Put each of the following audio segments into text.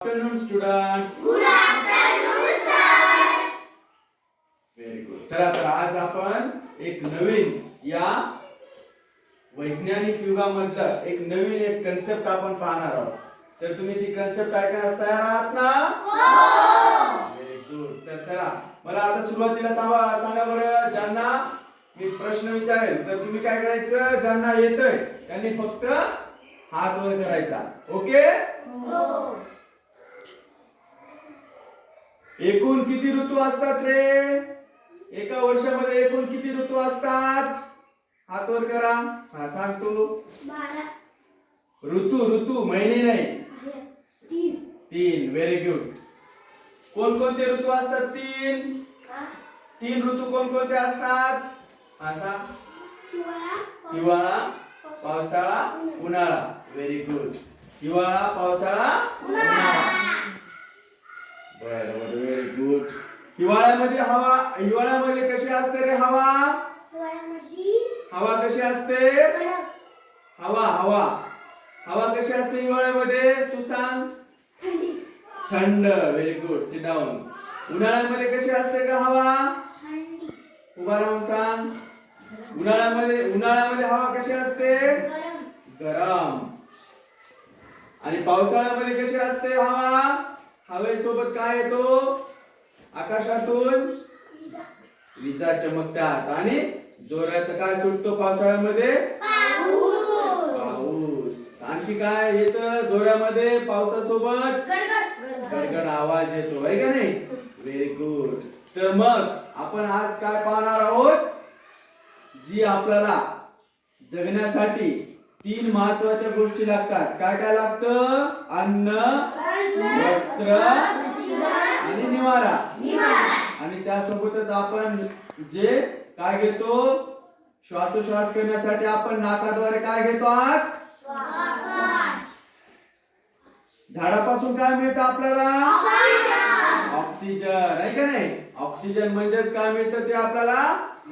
Afternoon, students. Good afternoon, sir. Very good. चला तर आज आपण एक नवीन या वैज्ञानिक युगामधलं एक नवीन कन्सेप्ट आपण पाहणार आहोत. तर तुम्ही ती कन्सेप्ट ऐकण्यास तयार आहात ना? हो. Very good. तर चला मला आता सुरुवातीला सांगा बरं, ज्यांना मी प्रश्न विचारेल तर तुम्ही काय करायचं, ज्यांना येतंय त्यांनी फक्त हात वर करायचा. ओके? हो. एकूण किती ऋतू असतात रे? एका वर्षामध्ये एकूण किती ऋतू असतात? हात वर करा. हा सांग तू. 12. ऋतू महिने नाही. 3. 3. Very good. कोणकोणते ऋतू असतात? 3 ऋतू कोणकोणते असतात? हा सांग. हिवाळा, पावसाळा, उन्हाळा. Very good. हिवाळा, पावसाळा, उन्हाळा. बरोबर. Very good. हिवाळ्यामध्ये कशी असते रे हवा? हवा कशी असते? हवा कशी असते हिवाळ्यामध्ये? तू सांग. थंड. Very good. Sit down. उन्हाळ्यामध्ये कशी असते का हवा? उभा राहून सांग. उन्हाळ्यामध्ये हवा कशी असते? गरम. आणि पावसाळ्यामध्ये कशी असते हवा? हवेसोबत काय येतो? आकाशातून विजा चमकतात. आणि जोराचं काय सुटतो पावसाळ्यामध्ये? पाऊस. आणखी काय येतं जोरामध्ये? पावसासोबत गडगड आवाज येतो, आहे का नाही? Very good. तर मग आपण आज काय पाहणार आहोत? जी आपल्याला जगण्यासाठी 3 महत्त्वाच्या गोष्टी लागतात. काय काय लागतं? अन्न, वस्त्र आणि निवारा. आणि त्यासोबतच आपण जे काय घेतो, श्वासोश्वास करण्यासाठी आपण नाकाद्वारे काय घेतो आहात? झाडापासून काय मिळतं आपल्याला? ऑक्सिजन, आहे का नाही? ऑक्सिजन म्हणजेच काय मिळतं ते आपल्याला?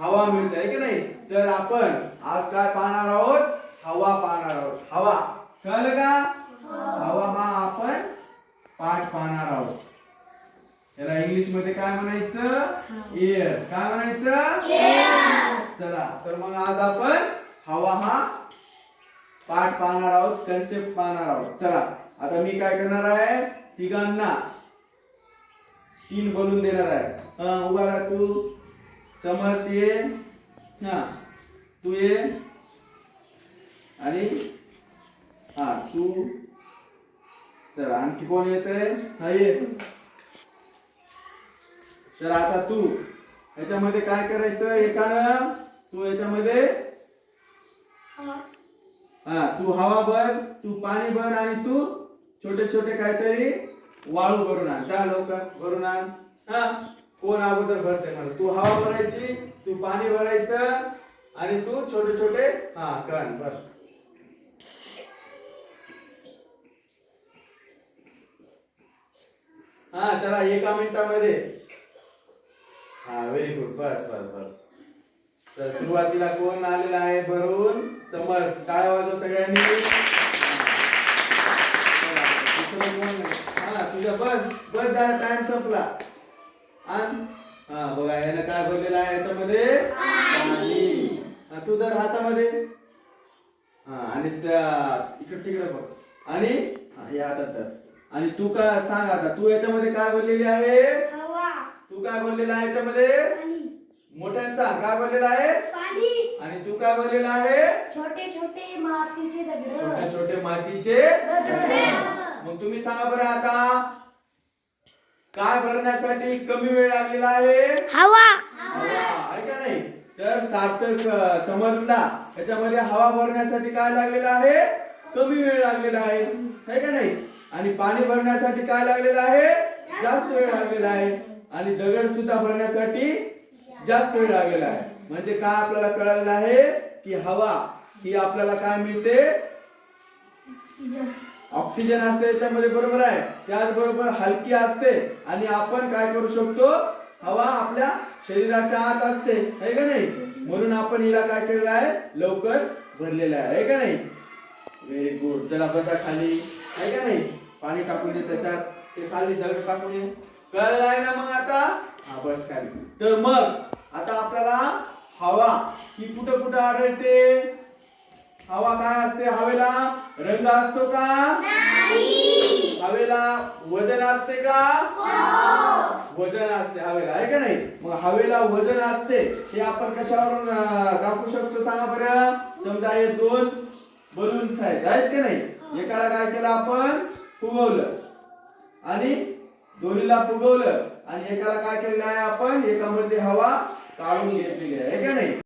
हवा मिळते, आहे का नाही? तर आपण आज काय पाहणार आहोत? हवा पाहणार आहोत. हवा कळलं का? हवा हा आपण पाठ पाहणार आहोत. याला इंग्लिश मध्ये काय म्हणायचं? एअर. काय म्हणायचं? एअर. चला तर मग आज आपण हवा हा पाठ पाहणार आहोत, कन्सेप्ट पाहणार आहोत. चला आता मी काय करणार आहे, तिघांना 3 बोलून देणार आहे. उभा राहा तू. समर्थ ये. हा तू ये. आणि हा तू. चला आणखी कोण येतंय? हा ये. तर आता तू याच्यामध्ये काय करायचं? एकानं तू याच्यामध्ये तू हवा भर, तू पाणी भर आणि तू छोटे छोटे काहीतरी वाळू भरून आण. जा लवकर भरून आण. कोण अगोदर भरते मला? तू हवा भरायची, तू पाणी भरायचं आणि तू छोटे छोटे कण भर. चला 1 मिनिटामध्ये. Very good. बस. तर सुरुवातीला कोण आलेला आहे भरून? समर्थ. टाळ्या वाजवा सगळ्यांनी. तुझा बस जरा टाइम संपला. बघा यानं काय भरलेलं आहे याच्यामध्ये? पाणी. तू धर हातामध्ये. आणि इकडे तिकडे बघ. आणि या हातात धर. आणि तू काय सांग आता, तू याच्यामध्ये काय भरलेली आहे? तू काय भरलेला आहे याच्यामध्ये? मोठ्याने सांग. काय भरलेलं आहे? पाणी. आणि तू काय भरलेला आहे? छोटे छोटे मातीचे दगड. छोटे छोटे मातीचे दगड. मग तुम्ही सांगा बरं आता, काय भरण्यासाठी कमी वेळ लागलेला आहे? हवा. आहे का नाही? तर सार्थक समर्थला याच्यामध्ये हवा भरण्यासाठी काय लागलेला आहे? कमी वेळ लागलेला आहे का नाही? आणि पाणी भरण्यासाठी काय लागलेला आहे? जास्त वेळ लागलेला आहे. आणि दगड सुद्धा भरण्यासाठी जास्त वेळ लागलेला आहे. म्हणजे काय आपल्याला कळालेलं आहे की हवा ही आपल्याला काय मिळते? ऑक्सिजन असते याच्यामध्ये, बरोबर आहे. त्याचबरोबर हलकी असते आणि आपण काय करू शकतो? हवा आपल्या शरीराच्या आत असते, आहे का नाही? म्हणून आपण हिला काय केलेलं आहे? लवकर भरलेलं आहे का नाही? Very good. चला बसा खाली, आहे का नाही? पाणी टाकून दे त्याच्यात. ते खाली दगड टाकून ये. कळलं आहे ना मग आता? हा बस खाली. तर मग आता आपल्याला हवा ही कुठं कुठं आढळते? हवा काय असते? हवेला रंग असतो का? नाही. हवेला वजन असते का? हो. वजन असते हवेला, आहे का नाही? मग हवेला वजन असते हे आपण कशावरून दाखवू शकतो सांगा बरं? समजा हे दोन बलून्स आहेत का नाही? एकाला काय केलं आपण? फुगवलं आणि दोन्हीला फुगवलं आणि एकाला काय केलेलं आहे आपण? एकामधली हवा काढून घेतलेली आहे का नाही?